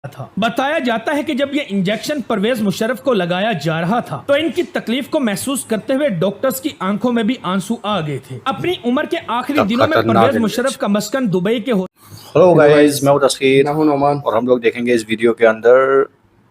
تھا۔ بتایا جاتا ہے کہ جب یہ انجیکشن پرویز مشرف کو لگایا جا رہا تھا تو ان کی تکلیف کو محسوس کرتے ہوئے ڈاکٹرز کی آنکھوں میں بھی آنسو آ گئے تھے۔ اپنی عمر کے آخری دنوں میں پرویز مشرف کا مسکن دبئی کے ہلو گائز، میں ہوں تسخیر اور ہم لوگ دیکھیں گے اس ویڈیو کے اندر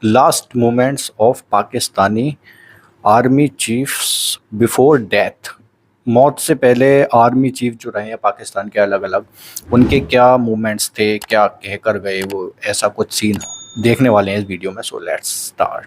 last moments of Pakistani army chiefs before death. موت سے پہلے آرمی چیف جو رہے ہیں پاکستان کے الگ الگ، ان کے کیا مومنٹس تھے، کیا کہہ کر گئے، وہ ایسا کچھ سین دیکھنے والے ہیں اس ویڈیو میں۔ So let's start.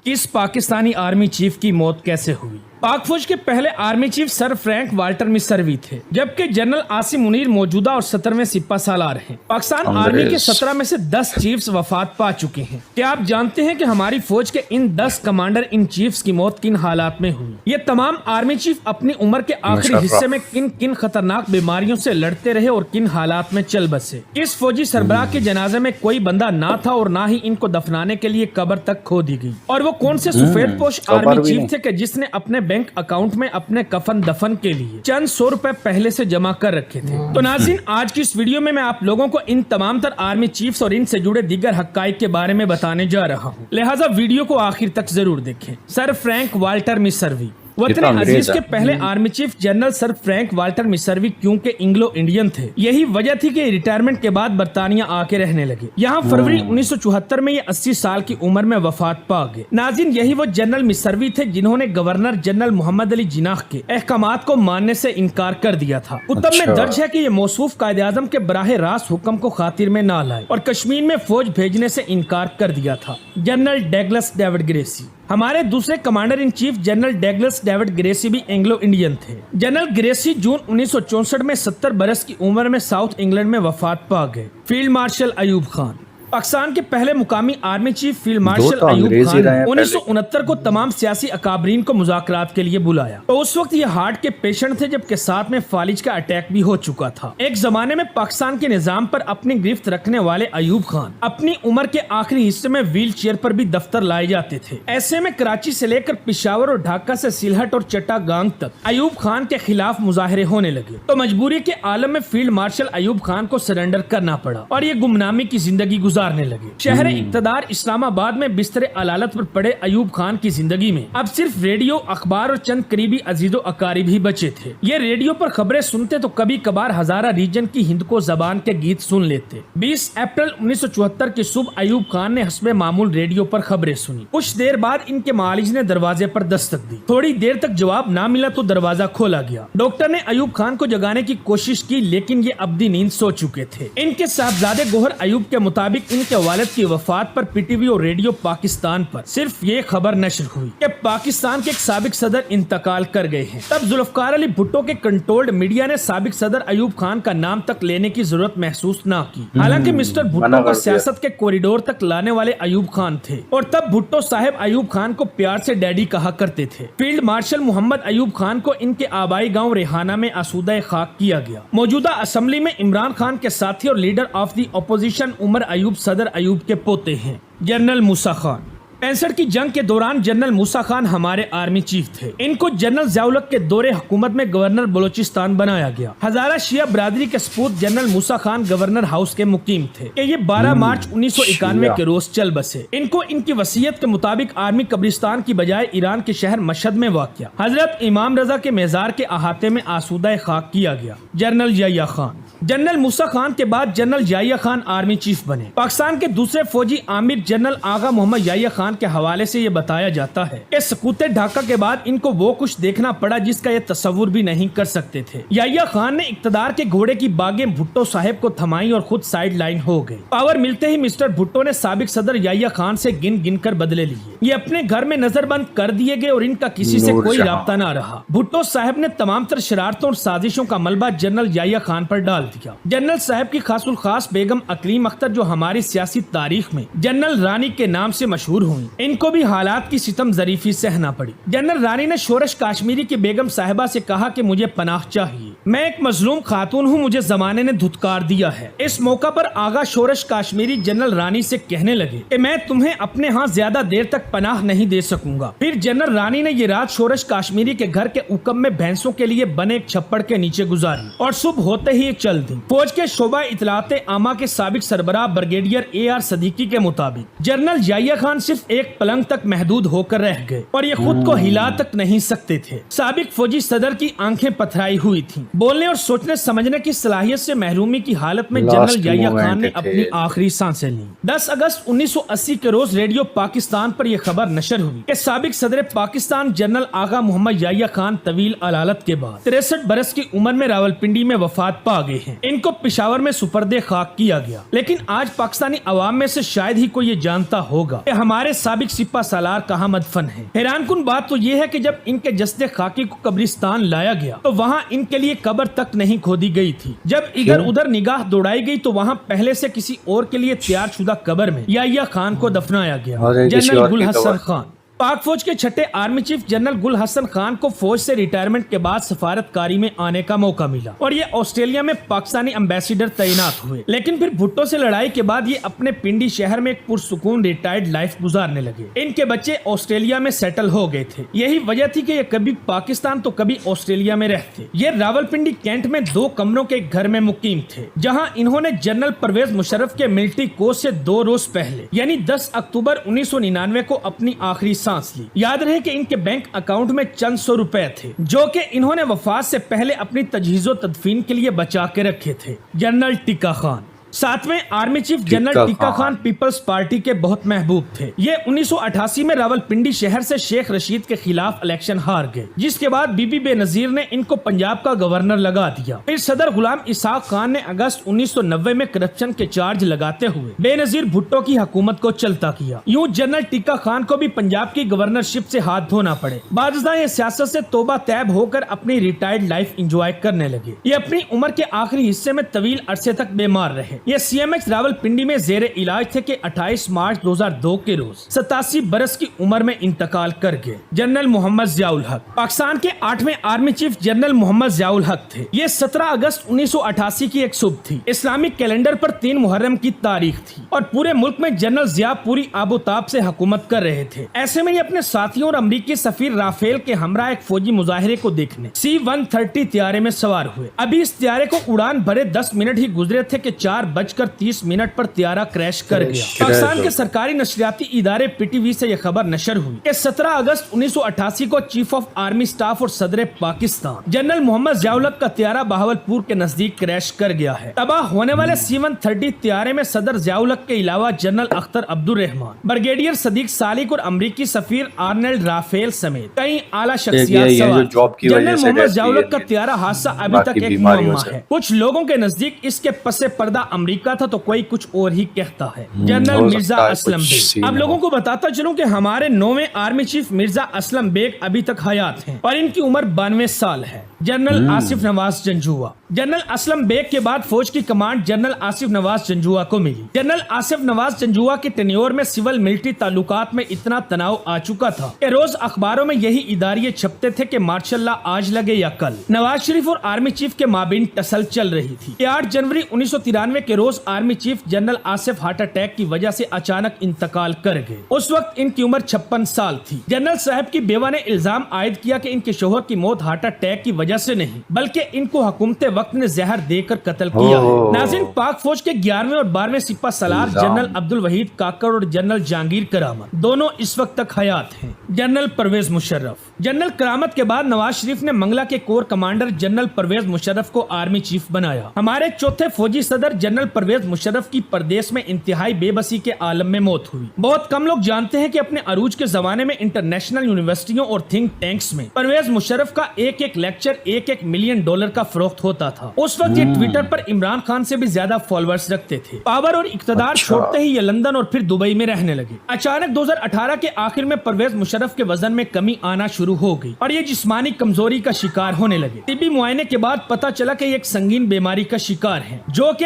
کس پاکستانی آرمی چیف کی موت کیسے ہوئی؟ پاک فوج کے پہلے آرمی چیف سر فرینک والٹر مسروی تھے، جبکہ جنرل عاصم منیر موجودہ اور 17ویں سپہ سالار ہیں۔ پاکستان آرمی کے 17 میں سے 10 چیفز وفات پا چکے ہیں۔ کیا آپ جانتے ہیں کہ ہماری فوج کے ان 10 کمانڈر ان چیفز کی موت کن حالات میں ہوئی؟ یہ تمام آرمی چیف اپنی عمر کے آخری حصے میں کن کن خطرناک بیماریوں سے لڑتے رہے اور کن حالات میں چل بسے؟ کس فوجی سربراہ کے جنازے میں کوئی بندہ نہ تھا اور نہ ہی ان کو دفنانے کے لیے قبر تک کھو دی گئی؟ اور وہ کون سے سفید پوش آرمی چیف تھے کہ جس نے اپنے بینک اکاؤنٹ میں اپنے کفن دفن کے لیے چند 100 روپے پہلے سے جمع کر رکھے تھے؟ تو ناظرین، آج کی اس ویڈیو میں آپ لوگوں کو ان تمام تر آرمی چیفز اور ان سے جڑے دیگر حقائق کے بارے میں بتانے جا رہا ہوں، لہٰذا ویڈیو کو آخر تک ضرور دیکھیں۔ سر فرینک والٹر مسروی وطن عزیز کے پہلے army chief general sir Frank Walter Messervy کیونکہ انگلو انڈین تھے، یہی وجہ تھی کہ ریٹائرمنٹ کے بعد برطانیہ آ کے رہنے لگے۔ یہاں فروری 1974 میں یہ 80 سال کی عمر میں وفات پا گئے۔ ناظرین، یہی وہ جنرل مسروی تھے جنہوں نے گورنر جنرل محمد علی جناح کے احکامات کو ماننے سے انکار کر دیا تھا۔ کتب میں درج ہے کہ یہ موصوف قائد اعظم کے براہ راست حکم کو خاطر میں نہ لائے اور کشمیر میں فوج بھیجنے سے انکار کر دیا تھا۔ جنرل ڈگلس ڈیوڈ گریسی ہمارے دوسرے commander in chief general Douglas David Gracey بھی اینگلو انڈین تھے۔ جنرل گریسی جون 1964 میں 70 برس کی عمر میں ساؤتھ انگلینڈ میں وفات پا گئے۔ فیلڈ مارشل ایوب خان پاکستان کے پہلے مقامی army chief field marshal Ayub Khan 1969 کو تمام سیاسی اکابرین کو مذاکرات کے لیے بلایا تو اس وقت یہ ہارٹ کے پیشنٹ تھے، جبکہ ساتھ میں فالج کا اٹیک بھی ہو چکا تھا۔ ایک زمانے میں پاکستان کے نظام پر اپنی گرفت رکھنے والے ایوب خان اپنی عمر کے آخری حصے میں ویل چیئر پر بھی دفتر لائے جاتے تھے۔ ایسے میں کراچی سے لے کر پشاور اور ڈھاکہ سے سلہٹ اور چٹاگانگ تک ایوب خان کے خلاف مظاہرے ہونے لگے تو مجبوری کے عالم میں فیلڈ مارشل ایوب خان کو سرنڈر کرنا پڑا اور یہ گمنامی کی زندگی گزارنے لگے۔ شہر اقتدار اسلام آباد میں بستر علالت پر پڑے ایوب خان کی زندگی میں اب صرف ریڈیو، اخبار اور چند قریبی عزیز و اقارب ہی بچے تھے۔ یہ ریڈیو پر خبریں سنتے تو کبھی کبھار ہزارہ ریجن کی ہند کو زبان کے گیت سن لیتے۔ 20 اپریل 1974 کی صبح ایوب خان نے حسب معمول ریڈیو پر خبریں سنی۔ کچھ دیر بعد ان کے معالج نے دروازے پر دستک دی۔ تھوڑی دیر تک جواب نہ ملا تو دروازہ کھولا گیا۔ ڈاکٹر نے ایوب خان کو جگانے کی کوشش کی لیکن یہ ابدی نیند سو چکے تھے۔ ان کے صاحبزادے گوہر ایوب کے مطابق ان کے والد کی وفات پر پی ٹی وی اور ریڈیو پاکستان پر صرف یہ خبر نشر ہوئی کہ پاکستان کے ایک سابق صدر انتقال کر گئے ہیں۔ تب ذوالفقار علی بھٹو کے کنٹرولڈ میڈیا نے سابق صدر ایوب خان کا نام تک لینے کی ضرورت محسوس نہ کی، حالانکہ مسٹر بھٹو کو سیاست کے کوریڈور تک لانے والے ایوب خان تھے اور تب بھٹو صاحب ایوب خان کو پیار سے ڈیڈی کہا کرتے تھے۔ فیلڈ مارشل محمد ایوب خان کو ان کے آبائی گاؤں ریحانہ میں آسودہ خاک کیا گیا۔ موجودہ اسمبلی میں عمران خان کے ساتھی اور leader of the opposition Omar Ayub صدر ایوب کے پوتے ہیں۔ جنرل موسیٰ خان 65 کی جنگ کے دوران جنرل موسیٰ خان ہمارے آرمی چیف تھے۔ ان کو جنرل ضیاء الحق کے دور حکومت میں گورنر بلوچستان بنایا گیا۔ ہزارہ شیعہ برادری کے سپوت جنرل موسیٰ خان گورنر ہاؤس کے مقیم تھے کہ یہ 12 مارچ 1991 کے روز چل بسے۔ ان کو ان کی وصیت کے مطابق آرمی قبرستان کی بجائے ایران کے شہر مشہد میں واقع حضرت امام رضا کے مزار کے احاطے میں آسودہ خاک کیا گیا۔ جنرل یحییٰ خان جنرل موسیٰ خان کے بعد general Yahya Khan army chief بنے۔ پاکستان کے دوسرے فوجی عامر جنرل آغا محمد یحییٰ خان کے حوالے سے یہ بتایا جاتا ہے کہ سقوط ڈھاکہ کے بعد ان کو وہ کچھ دیکھنا پڑا جس کا یہ تصور بھی نہیں کر سکتے تھے۔ یحییٰ خان نے اقتدار کے گھوڑے کی باغیں بھٹو صاحب کو تھمائی اور خود سائیڈ لائن ہو گئے۔ پاور ملتے ہی مسٹر بھٹو نے سابق صدر یحییٰ خان سے گن گن کر بدلے لیے۔ یہ اپنے گھر میں نظر بند کر دیے گئے اور ان کا کسی سے کوئی رابطہ نہ رہا۔ بھٹو صاحب نے تمام تر شرارتوں اور سازشوں کا ملبہ جنرل یحییٰ خان پر ڈال دیا۔ جنرل صاحب کی خاص الخاص بیگم اکریم اختر جو ہماری سیاسی تاریخ میں جنرل رانی کے نام سے مشہور ہوئی، ان کو بھی حالات کی ستم ظریفی سہنا پڑی۔ جنرل رانی نے شورش کاشمیری کی بیگم صاحبہ سے کہا کہ مجھے پناہ چاہیے میں ایک مظلوم خاتون ہوں, مجھے زمانے نے دھتکار دیا ہے. اس موقع پر آغا شورش کاشمیری جنرل رانی سے کہنے لگے کہ میں تمہیں اپنے ہاں زیادہ دیر تک پناہ نہیں دے سکوں گا. پھر جنرل رانی نے یہ رات شورش کاشمیری کے گھر کے اوکم میں بھینسوں کے لیے بنے ایک چھپڑ کے نیچے گزاری اور صبح ہوتے ہی چل دی. فوج کے شعبہ اطلاعات عامہ کے سابق سربراہ بریگیڈیئر AR صدیقی کے مطابق جنرل یحییٰ خان صرف ایک پلنگ تک محدود ہو کر رہ گئے اور یہ خود کو ہلا تک نہیں سکتے تھے. سابق فوجی صدر کی آنکھیں پتھرائی ہوئی تھیں. بولنے اور سوچنے سمجھنے کی صلاحیت سے محرومی کی حالت میں جنرل یحییٰ خان نے اپنی آخری سانسیں لیں. 10 اگست 1980 کے روز ریڈیو پاکستان پر یہ خبر نشر ہوئی کہ سابق صدر پاکستان جنرل آغا محمد یحییٰ خان طویل علالت کے بعد 63 برس کی عمر میں راولپنڈی میں وفات پا گئے ہیں. ان کو پشاور میں سپرد خاک کیا گیا. لیکن آج پاکستانی عوام میں سے شاید ہی کوئی یہ جانتا ہوگا کہ ہمارے سابق سپہ سالار کہاں مدفن ہیں. حیران کن بات تو یہ ہے کہ جب ان کے جسد خاکی کو قبرستان لایا گیا تو وہاں ان کے لیے قبر تک نہیں کھودی گئی تھی. جب ادھر ادھر نگاہ دوڑائی گئی تو وہاں پہلے سے کسی اور کے لیے تیار شدہ قبر میں یحییٰ خان کو دفنایا گیا. جنرل گل حسن خان. پاک فوج کے چھٹے آرمی چیف جنرل گل حسن خان کو فوج سے ریٹائرمنٹ کے بعد سفارت کاری میں آنے کا موقع ملا اور یہ آسٹریلیا میں پاکستانی امبیسیڈر تعینات ہوئے. لیکن پھر بھٹو سے لڑائی کے بعد یہ اپنے پنڈی شہر میں ایک پرسکون ریٹائرڈ لائف گزارنے لگے. ان کے بچے آسٹریلیا میں سیٹل ہو گئے تھے. یہی وجہ تھی کہ یہ کبھی پاکستان تو کبھی آسٹریلیا میں رہتے. یہ راولپنڈی کینٹ میں 2 کمروں کے ایک گھر میں مقیم تھے جہاں انہوں نے جنرل پرویز مشرف کے ملٹری کوچ سے 2 روز پہلے یعنی 10 اکتوبر 1999 کو اپنی آخری سانس لی. یاد رہے کہ ان کے بینک اکاؤنٹ میں چند سو روپے تھے جو کہ انہوں نے وفات سے پہلے اپنی تجہیز و تدفین کے لیے بچا کے رکھے تھے. جنرل ٹکا خان. 7ویں army chief general Tikka Khan Peoples Party کے بہت محبوب تھے. یہ 1988 میں راولپنڈی شہر سے شیخ رشید کے خلاف الیکشن ہار گئے جس کے بعد بی بی بے نظیر نے ان کو پنجاب کا گورنر لگا دیا. پھر صدر غلام اسحاق خان نے اگست 1990 میں کرپشن کے چارج لگاتے ہوئے بے نظیر بھٹو کی حکومت کو چلتا کیا. یوں جنرل ٹکا خان کو بھی پنجاب کی گورنرشپ سے ہاتھ دھونا پڑے. بعد ازاں یہ سیاست سے توبہ طیب ہو کر اپنی ریٹائرڈ لائف انجوائے کرنے لگے. یہ اپنی عمر کے آخری حصے میں طویل عرصے تک بیمار رہے. یہ CMH راولپنڈی میں زیر علاج تھے کہ 28 مارچ 2002 کے روز 87 برس کی عمر میں انتقال کر گئے. جنرل محمد ضیاء الحق. پاکستان کے 8ویں آرمی چیف جنرل محمد ضیاء الحق تھے. یہ 17 اگست 1988 کی ایک صبح تھی. اسلامک کیلنڈر پر 3 محرم کی تاریخ تھی اور پورے ملک میں جنرل ضیاء پوری آب و تاب سے حکومت کر رہے تھے. ایسے میں یہ اپنے ساتھیوں اور امریکی سفیر رافیل کے ہمراہ ایک فوجی مظاہرے کو دیکھنے C-130 طیارے میں سوار ہوئے. ابھی اس طیارے کو اڑان بھرے 10 منٹ ہی گزرے تھے کہ 4:30 منٹ پر طیارہ کریش کر گیا. پاکستان کے سرکاری نشریاتی ادارے PTV سے یہ خبر نشر ہوئی کہ 17 اگست 1988 کو چیف آف آرمی سٹاف اور صدر پاکستان جنرل محمد ضیاء الحق کا طیارہ بہاولپور کے نزدیک کریش کر گیا ہے. تباہ ہونے والے C-130 طیارے میں صدر ضیاء الحق کے علاوہ جنرل اختر عبد الرحمان, بریگیڈیئر صدیق سالک اور امریکی سفیر آرنلڈ رافیل سمیت کئی اعلیٰ شخصیات سوار. جنرل محمد ضیاء الحق کا طیارہ حادثہ ابھی تک ایک معمہ ہے. کچھ لوگوں کے نزدیک اس کے پس پردہ امریکہ تھا تو کوئی کچھ اور ہی کہتا ہے. جنرل مرزا اسلم بیگ. اب لوگوں کو بتاتا چلوں کہ ہمارے 9ویں آرمی چیف مرزا اسلم بیگ ابھی تک حیات ہیں اور ان کی عمر 92 سال ہے. جنرل آصف نواز جنجوعہ. جنرل اسلم بیگ کے بعد فوج کی کمانڈ جنرل آصف نواز جنجوعہ کو ملی. جنرل آصف نواز جنجوعہ کے ٹینیور میں سول ملٹری تعلقات میں اتنا تناؤ آ چکا تھا کہ روز اخباروں میں یہی اداریے چھپتے تھے کہ ماشاء اللہ آج لگے یا کل. نواز شریف اور آرمی چیف کے مابین ٹسل چل رہی تھی کہ 8 جنوری 1993 کے روز army chief general Asif heart attack کی وجہ سے اچانک انتقال کر گئے. اس وقت ان کی عمر 56 سال تھی. جنرل صاحب کی بیوہ نے الزام عائد کیا کہ ان کے شوہر کی موت ہارٹ اٹیک کی وجہ سے نہیں بلکہ ان کو حکومت وقت نے زہر دے کر قتل کیا ہے. ناظرین, پاک فوج کے 11ویں اور 12ویں سپہ سالار جنرل عبد الوحید کاکڑ اور جنرل جہانگیر کرامت دونوں اس وقت تک حیات ہیں. جنرل پرویز مشرف. جنرل کرامت کے بعد نواز شریف نے منگلہ کے corps commander general Pervez Musharraf کو آرمی چیف بنایا. ہمارے چوتھے فوجی صدر جنرل پرویز مشرف کی پردیس میں انتہائی بے بسی کے عالم میں موت ہوئی. بہت کم لوگ جانتے ہیں کہ اپنے عروج کے زمانے میں انٹرنیشنل یونیورسٹیوں اور تھنک ٹینکس میں پرویز مشرف کا ایک لیکچر $1 ملین کا فروخت ہوتا تھا. اس وقت یہ ٹویٹر پر عمران خان سے بھی زیادہ فالوورز رکھتے تھے. پاور اور اقتدار چھوڑتے ہی یہ لندن اور پھر دبئی میں رہنے لگے. اچانک 2018 کے آخر میں پرویز مشرف کے وزن میں کمی آنا شروع ہو گئی اور یہ جسمانی کمزوری کا شکار ہونے لگے. طبی معائنے کے بعد پتہ چلا کہ یہ ایک سنگین بیماری کا شکار ہے جو کہ